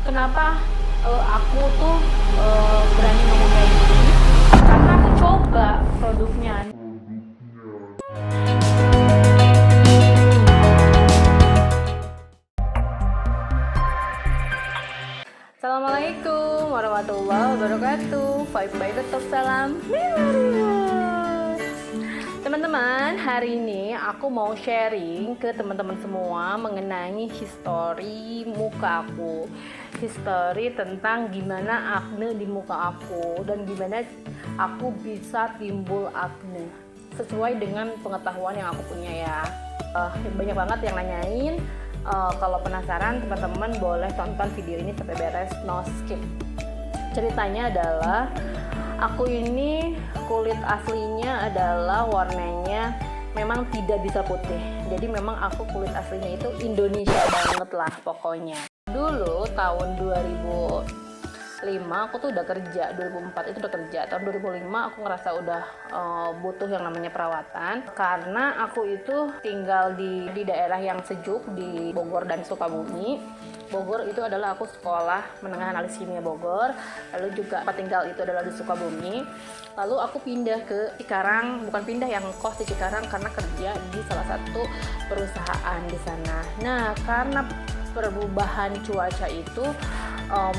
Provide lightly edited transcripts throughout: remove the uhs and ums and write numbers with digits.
Kenapa aku tuh berani ngomong kayak gini? Karena aku coba produknya. Assalamualaikum warahmatullahi wabarakatuh. Vibe by tetap salam memorial. Teman-teman, hari ini aku mau sharing ke teman-teman semua mengenai history muka aku. History tentang gimana akne di muka aku dan gimana aku bisa timbul akne sesuai dengan pengetahuan yang aku punya ya. Banyak banget yang nanyain. Kalau penasaran, teman-teman boleh tonton video ini sampai beres, no skip. Ceritanya adalah aku ini kulit aslinya adalah warnanya memang tidak bisa putih. Jadi memang aku kulit aslinya itu Indonesia banget lah pokoknya. Dulu tahun 2005 aku tuh udah kerja, 2004 itu udah kerja. Tahun 2005 aku ngerasa udah butuh yang namanya perawatan karena aku itu tinggal di daerah yang sejuk di Bogor dan Sukabumi. Bogor itu adalah aku sekolah menengah analis kimia Bogor, lalu juga tempat tinggal itu adalah di Sukabumi. Lalu aku pindah ke Cikarang, bukan pindah yang kos di Cikarang karena kerja di salah satu perusahaan di sana. Nah, karena perubahan cuaca itu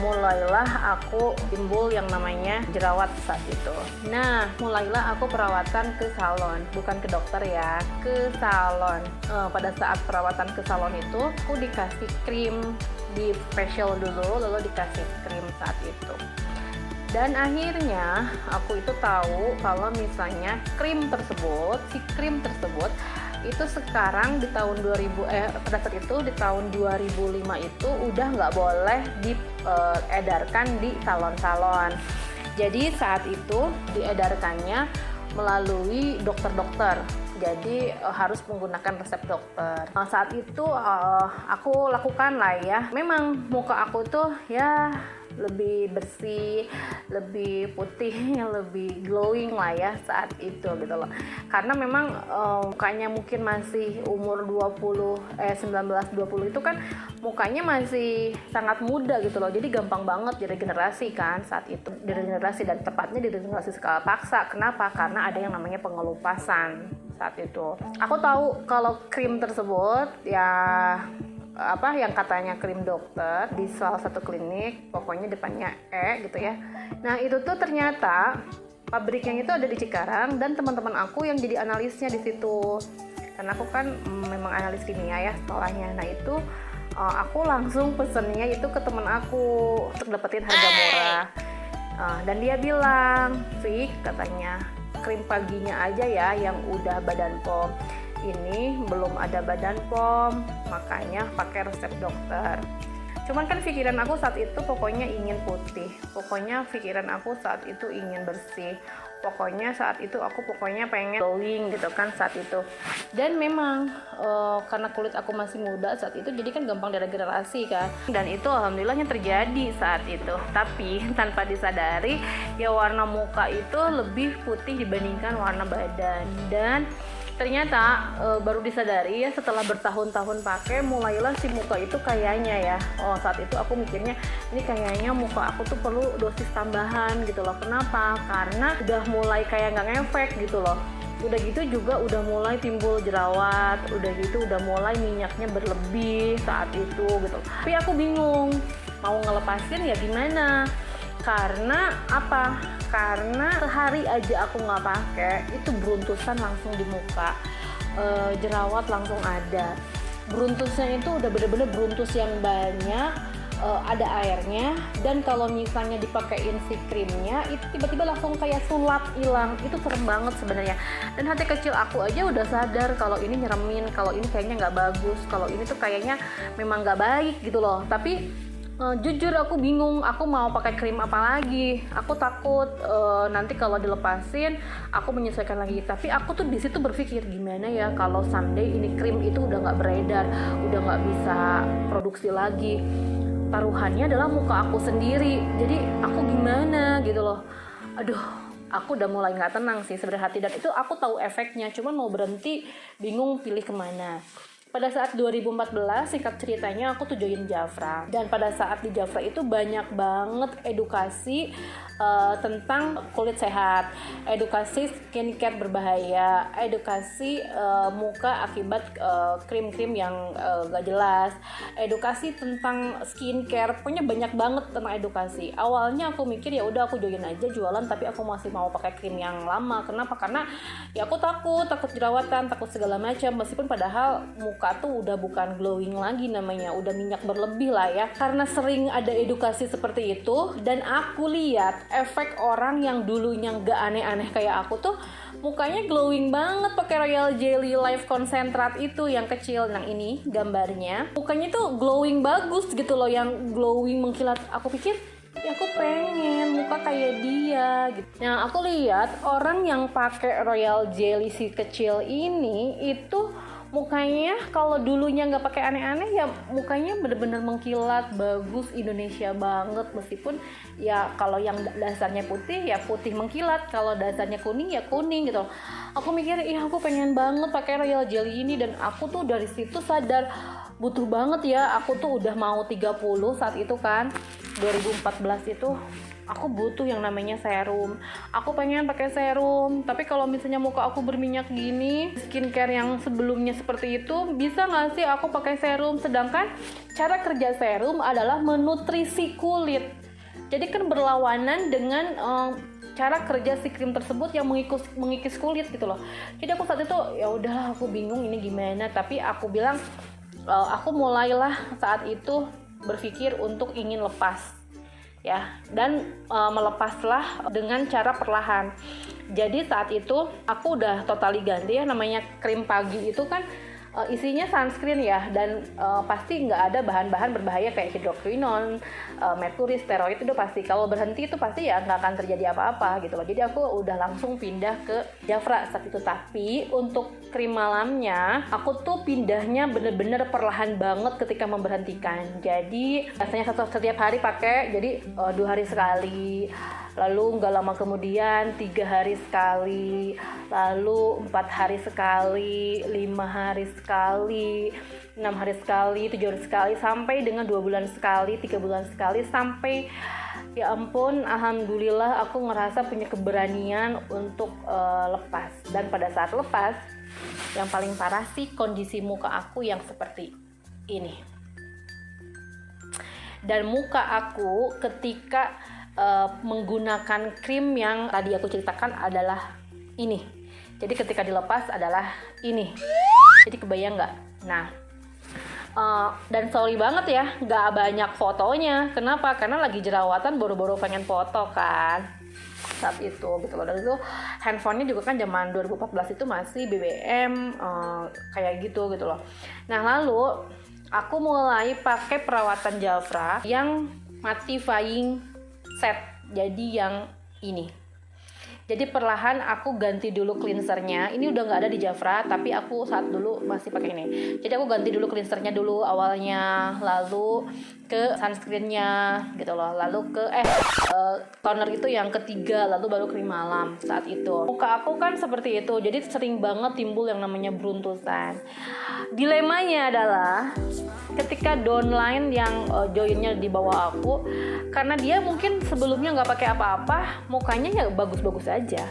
mulailah aku timbul yang namanya jerawat saat itu. Nah, mulailah aku perawatan ke salon, bukan ke dokter ya, ke salon. Pada saat perawatan ke salon itu, aku dikasih krim di facial dulu, lalu dikasih krim saat itu. Dan akhirnya aku itu tahu kalau misalnya krim tersebut itu sekarang di tahun 2000 pada saat itu di tahun 2005 itu udah nggak boleh diedarkan di salon-salon. Jadi saat itu diedarkannya melalui dokter-dokter. Jadi harus menggunakan resep dokter. Nah, saat itu aku lakukan lah ya. Memang muka aku tuh ya lebih bersih, lebih putih, lebih glowing lah ya saat itu gitu loh. Karena memang mukanya mungkin masih umur 19-20 itu kan mukanya masih sangat muda gitu loh. Jadi gampang banget diregenerasi kan saat itu. Diregenerasi dan tepatnya diregenerasi skala paksa. Kenapa? Karena ada yang namanya pengelupasan saat itu. Aku tahu kalau krim tersebut ya yang katanya krim dokter di salah satu klinik, pokoknya depannya gitu ya. Nah, itu tuh ternyata pabriknya itu ada di Cikarang dan teman-teman aku yang jadi analisnya di situ. Karena aku kan memang analis kimia ya sekolahnya. Nah, itu aku langsung pesennya itu ke teman aku untuk dapetin harga murah. Dan dia bilang, "Fik," katanya, "krim paginya aja ya yang udah badan POM. Ini belum ada badan POM, makanya pakai resep dokter." Cuman kan pikiran aku saat itu pokoknya ingin putih, pokoknya pikiran aku saat itu ingin bersih, pokoknya saat itu aku pengen glowing gitu kan saat itu. Dan memang karena kulit aku masih muda saat itu, jadi kan gampang deregenerasi kan. Dan itu alhamdulillahnya terjadi saat itu. Tapi tanpa disadari ya warna muka itu lebih putih dibandingkan warna badan. Dan ternyata baru disadari ya setelah bertahun-tahun pakai, mulailah si muka itu kayaknya ya. Saat itu aku mikirnya ini kayaknya muka aku tuh perlu dosis tambahan gitu loh. Kenapa? Karena udah mulai kayak nggak ngefek gitu loh. Udah gitu juga udah mulai timbul jerawat, udah gitu udah mulai minyaknya berlebih saat itu gitu. Tapi aku bingung mau ngelepasin ya gimana. Karena apa? Karena sehari aja aku nggak pakai itu beruntusan langsung di muka, jerawat langsung ada. Beruntusnya itu udah bener-bener beruntus yang banyak, ada airnya. Dan kalau misalnya dipakein si krimnya itu tiba-tiba langsung kayak sulap hilang. Itu serem banget sebenarnya. Dan hati kecil aku aja udah sadar kalau ini nyeremin, kalau ini kayaknya nggak bagus, kalau ini tuh kayaknya memang nggak baik gitu loh. Tapi jujur aku bingung, aku mau pakai krim apa lagi. Aku takut nanti kalau dilepasin aku menyesuaikan lagi. Tapi aku tuh di situ berpikir gimana ya kalau someday ini krim itu udah nggak beredar, udah nggak bisa produksi lagi. Taruhannya adalah muka aku sendiri. Jadi aku gimana gitu loh. Aduh, aku udah mulai nggak tenang sih sebenarnya hati. Dan itu aku tahu efeknya, cuman mau berhenti bingung pilih kemana. Pada saat 2014, singkat ceritanya aku tuh join Jafra. Dan pada saat di Jafra itu banyak banget edukasi tentang kulit sehat, edukasi skincare berbahaya, edukasi muka akibat krim-krim yang gak jelas, edukasi tentang skincare, pokoknya banyak banget tentang edukasi. Awalnya aku mikir ya udah aku join aja jualan, tapi aku masih mau pakai krim yang lama. Kenapa? Karena ya aku takut jerawatan, takut segala macam. Meskipun padahal muka tuh udah bukan glowing lagi namanya, udah minyak berlebih lah ya. Karena sering ada edukasi seperti itu, dan aku lihat efek orang yang dulunya gak aneh-aneh kayak aku tuh mukanya glowing banget pakai Royal Jelly Life Concentrate itu yang kecil. Nah ini gambarnya, mukanya tuh glowing bagus gitu loh, yang glowing mengkilat. Aku pikir ya aku pengen muka kayak dia gitu. Nah aku lihat orang yang pakai Royal Jelly si kecil ini itu mukanya kalau dulunya nggak pakai aneh-aneh ya mukanya bener-bener mengkilat, bagus, Indonesia banget. Meskipun ya kalau yang dasarnya putih ya putih mengkilat, kalau dasarnya kuning ya kuning gitu. Aku mikir aku pengen banget pakai Royal Jelly ini, dan aku tuh dari situ sadar butuh banget ya. Aku tuh udah mau 30 saat itu kan, 2014 itu aku butuh yang namanya serum. Aku pengen pakai serum, tapi kalau misalnya muka aku berminyak gini, skincare yang sebelumnya seperti itu, bisa nggak sih aku pakai serum? Sedangkan cara kerja serum adalah menutrisi kulit. Jadi kan berlawanan dengan cara kerja si krim tersebut yang mengikis kulit gitu loh. Jadi aku saat itu ya udahlah, aku bingung ini gimana, tapi aku bilang aku mulailah saat itu berpikir untuk ingin lepas ya, dan melepaslah dengan cara perlahan. Jadi saat itu aku udah totally ganti ya, namanya krim pagi itu kan isinya sunscreen ya, dan pasti nggak ada bahan-bahan berbahaya kayak hidroquinone, merkuri, steroid, itu pasti. Kalau berhenti itu pasti ya nggak akan terjadi apa-apa gitu loh. Jadi aku udah langsung pindah ke Jafra saat itu. Tapi untuk krim malamnya aku tuh pindahnya bener-bener perlahan banget ketika memberhentikan. Jadi biasanya setiap hari pakai, jadi 2 hari sekali, lalu nggak lama kemudian 3 hari sekali, lalu 4 hari sekali, 5 hari sekali, 6 hari sekali, 7 hari sekali, sampai dengan 2 bulan sekali, 3 bulan sekali, sampai ya ampun, alhamdulillah aku ngerasa punya keberanian untuk lepas. Dan pada saat lepas, yang paling parah sih kondisi muka aku yang seperti ini. Dan muka aku ketika menggunakan krim yang tadi aku ceritakan adalah ini. Jadi ketika dilepas adalah ini. Jadi kebayang nggak? Nah, dan sorry banget ya, nggak banyak fotonya. Kenapa? Karena lagi jerawatan, boro-boro pengen foto kan saat itu gitu loh. Dan itu handphonenya juga kan zaman 2014 itu masih BBM kayak gitu loh. Nah lalu aku mulai pakai perawatan Jafra yang mattifying set, jadi yang ini. Jadi perlahan aku ganti dulu cleansernya. Ini udah nggak ada di Jafra, tapi aku saat dulu masih pakai ini. Jadi aku ganti dulu cleansernya dulu awalnya, lalu ke sunscreennya gitu loh, lalu ke toner itu yang ketiga, lalu baru krim malam saat itu. Muka aku kan seperti itu, jadi sering banget timbul yang namanya beruntusan. Dilemanya adalah ketika downline yang joinnya di bawah aku, karena dia mungkin sebelumnya nggak pakai apa-apa, mukanya ya bagus-bagus aja,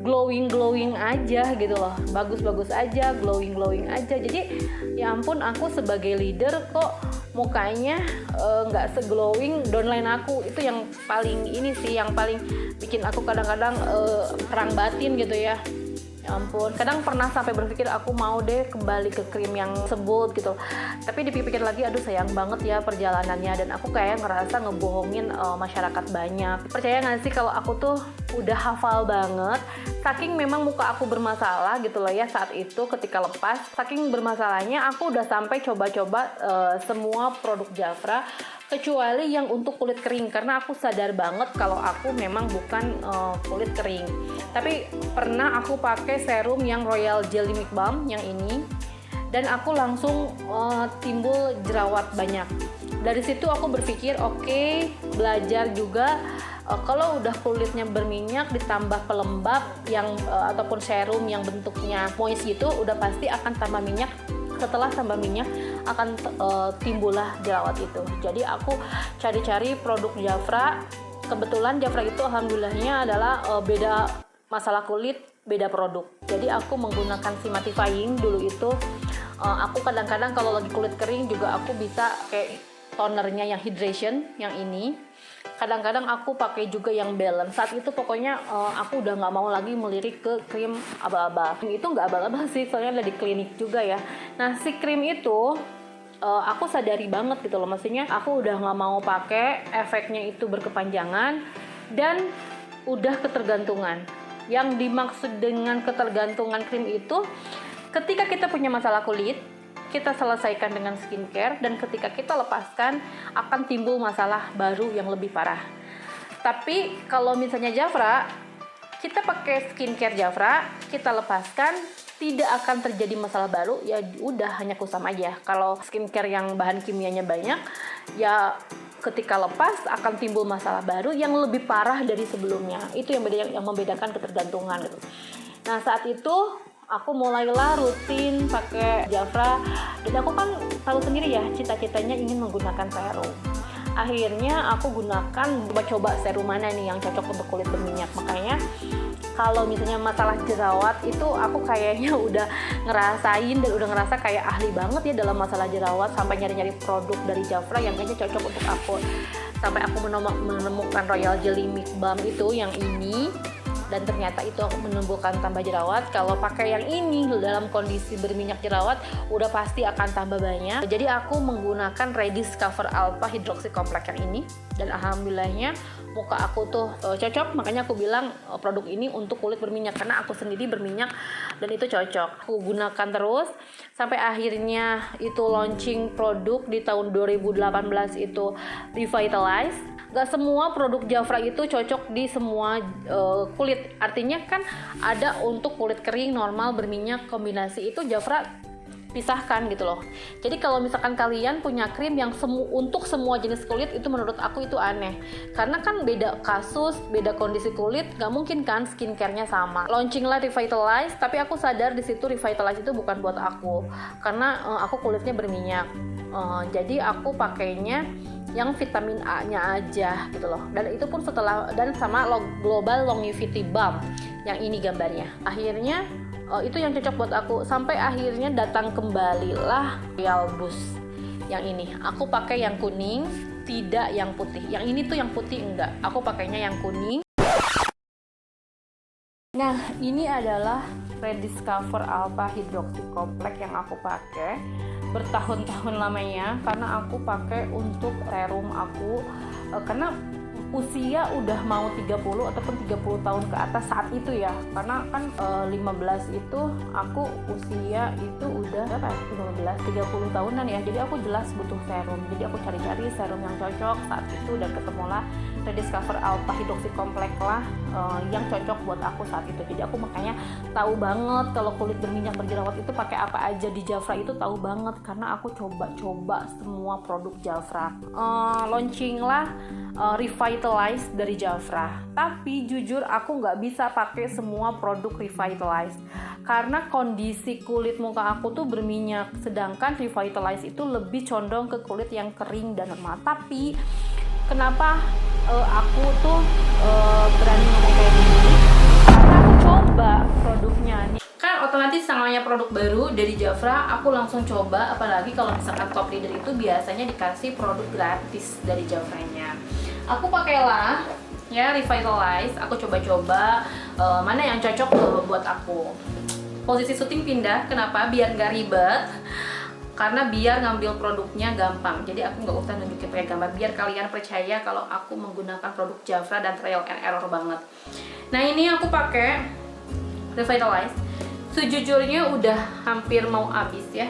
glowing aja gitu loh, bagus-bagus aja, glowing aja. Jadi ya ampun, aku sebagai leader kok mukanya nggak seglowing downline aku. Itu yang paling ini sih, yang paling bikin aku kadang-kadang perang batin gitu ya. Ya ampun, kadang pernah sampai berpikir aku mau deh kembali ke krim yang sebut gitu. Tapi dipikir-pikir lagi, aduh sayang banget ya perjalanannya, dan aku kayak ngerasa ngebohongin masyarakat banyak. Percaya nggak sih kalau aku tuh udah hafal banget, saking memang muka aku bermasalah gitu loh ya saat itu ketika lepas. Saking bermasalahnya aku udah sampai coba-coba semua produk Jafra kecuali yang untuk kulit kering, karena aku sadar banget kalau aku memang bukan kulit kering. Tapi pernah aku pakai serum yang Royal Jelly Milk Balm yang ini, dan aku langsung timbul jerawat banyak. Dari situ aku berpikir oke, belajar juga kalau udah kulitnya berminyak ditambah pelembab yang ataupun serum yang bentuknya moist gitu, udah pasti akan tambah minyak setelah tambah minyak akan timbullah jerawat itu. Jadi aku cari-cari produk Jafra. Kebetulan Jafra itu alhamdulillahnya adalah beda masalah kulit, beda produk. Jadi aku menggunakan si mattifying dulu itu. Aku kadang-kadang kalau lagi kulit kering juga aku bisa kayak tonernya yang hydration yang ini. Kadang-kadang aku pakai juga yang balance. Saat itu pokoknya aku udah nggak mau lagi melirik ke krim aba-aba. Itu nggak aba-aba sih, soalnya ada di klinik juga ya. Nah si krim itu aku sadari banget gitu loh, maksudnya aku udah nggak mau pakai, efeknya itu berkepanjangan dan udah ketergantungan. Yang dimaksud dengan ketergantungan krim itu, ketika kita punya masalah kulit, kita selesaikan dengan skincare, dan ketika kita lepaskan akan timbul masalah baru yang lebih parah. Tapi kalau misalnya Jafra, kita pakai skincare Jafra, kita lepaskan, tidak akan terjadi masalah baru, ya udah hanya kusam aja. Kalau skincare yang bahan kimianya banyak, ya ketika lepas akan timbul masalah baru yang lebih parah dari sebelumnya. Itu yang membedakan ketergantungan gitu. Nah saat itu aku mulailah rutin pakai Jafra, dan aku kan tahu sendiri ya cita-citanya ingin menggunakan serum. Akhirnya aku gunakan, coba serum mana nih yang cocok untuk kulit berminyak. Makanya kalau misalnya masalah jerawat itu aku kayaknya udah ngerasain dan udah ngerasa kayak ahli banget ya dalam masalah jerawat, sampai nyari-nyari produk dari Jafra yang kayaknya cocok untuk aku. Sampai aku menemukan Royal Jelly Mix Balm itu yang ini, dan ternyata itu aku menimbulkan tambah jerawat. Kalau pakai yang ini dalam kondisi berminyak jerawat udah pasti akan tambah banyak. Jadi aku menggunakan Rediscover Alpha Hydroxy Complex yang ini, dan alhamdulillahnya muka aku tuh cocok. Makanya aku bilang produk ini untuk kulit berminyak, karena aku sendiri berminyak dan itu cocok. Aku gunakan terus sampai akhirnya itu launching produk di tahun 2018 itu Revitalize. Gak semua produk Jafra itu cocok di semua kulit. Artinya kan ada untuk kulit kering, normal, berminyak, kombinasi, itu Jafra pisahkan gitu loh. Jadi kalau misalkan kalian punya krim yang untuk semua jenis kulit, itu menurut aku itu aneh. Karena kan beda kasus, beda kondisi kulit, gak mungkin kan skincare-nya sama. Launching lah Revitalize, tapi aku sadar di situ Revitalize itu bukan buat aku. Karena aku kulitnya berminyak. Jadi aku pakainya yang vitamin A-nya aja gitu loh. Dan itu pun dan sama Global Longevity Balm yang ini gambarnya. Akhirnya itu yang cocok buat aku. Sampai akhirnya datang kembalilah Royal Boost yang ini. Aku pakai yang kuning, tidak yang putih. Yang ini tuh yang putih enggak. Aku pakainya yang kuning. Nah, ini adalah Rediscover Alpha Hydroxy Complex yang aku pakai bertahun-tahun lamanya, karena aku pakai untuk serum aku karena usia udah mau 30 ataupun 30 tahun ke atas saat itu ya. Karena kan 15 itu aku usia itu udah berapa ya? 30 tahunan ya. Jadi aku jelas butuh serum. Jadi aku cari-cari serum yang cocok saat itu, dan ketemulah Rediscover Alpha Hydroxy Complex lah yang cocok buat aku saat itu. Jadi aku makanya tahu banget kalau kulit berminyak berjerawat itu pakai apa aja di Jafra, itu tahu banget karena aku coba-coba semua produk Jafra. Launching lah Revitalize dari Jafra. Tapi jujur aku nggak bisa pakai semua produk Revitalize karena kondisi kulit muka aku tuh berminyak, sedangkan Revitalize itu lebih condong ke kulit yang kering dan normal. Tapi kenapa aku tuh berani ngomong kayak gini? Karena aku coba produknya nih. Kan otomatis namanya produk baru dari Jafra, aku langsung coba. Apalagi kalau misalkan top leader itu biasanya dikasih produk gratis dari Jafranya. Aku pakailah ya Revitalize. Aku coba-coba mana yang cocok buat aku. Posisi syuting pindah, kenapa? Biar nggak ribet. Karena biar ngambil produknya gampang. Jadi aku nggak usah nunjukin pakai gambar, biar kalian percaya kalau aku menggunakan produk Jafra dan trial and error banget. Nah ini aku pakai Revitalize. Sejujurnya udah hampir mau habis ya.